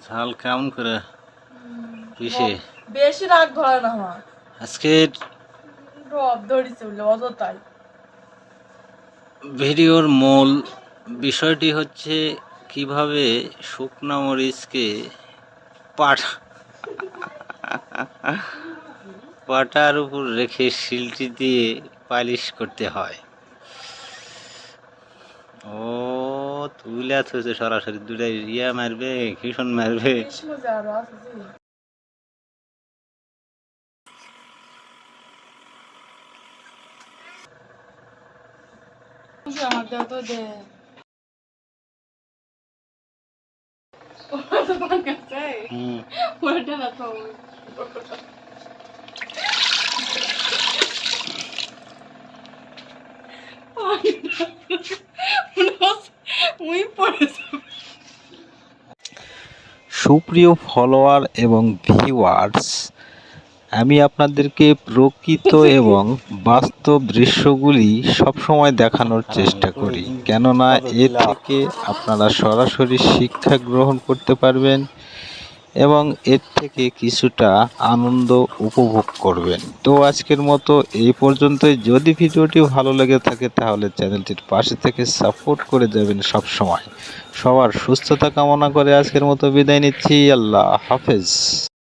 ঝাল কেমন করে পিষে বেশি রাগ ধরে না আমার আজকের রব ধরিছে বলে অযথাই। ভিডিওর মূল বিষয়টি হচ্ছে কিভাবে শুকনা মরিচকে পাটার উপর রেখে শিলটি দিয়ে পালিশ করতে হয়। ও তুইলা থুইছে সরাসরি দুটাই ইয়া মারবে ভীষণ মারবে। আরো আছে যে আমার দেহ তো দে ওটা না তো সুপ্রিয় ফলোয়ার এবং ভিউয়ার্স, আমি আপনাদেরকে প্রকৃত এবং বাস্তব দৃশ্যগুলি সবসময় দেখানোর চেষ্টা করি, কেননা এ থেকে আপনারা সরাসরি শিক্ষা গ্রহণ করতে পারবেন এবং এর থেকে কিছুটা আনন্দ উপভোগ করবেন। তো আজকের মতো এই পর্যন্তই। যদি ভিডিওটি ভালো লেগে থাকে তাহলে চ্যানেলটির পাশে থেকে সাপোর্ট করে যাবেন সব সময়। সবার সুস্থতা কামনা করে আজকের মতো বিদায় নিচ্ছি। আল্লাহ হাফেজ।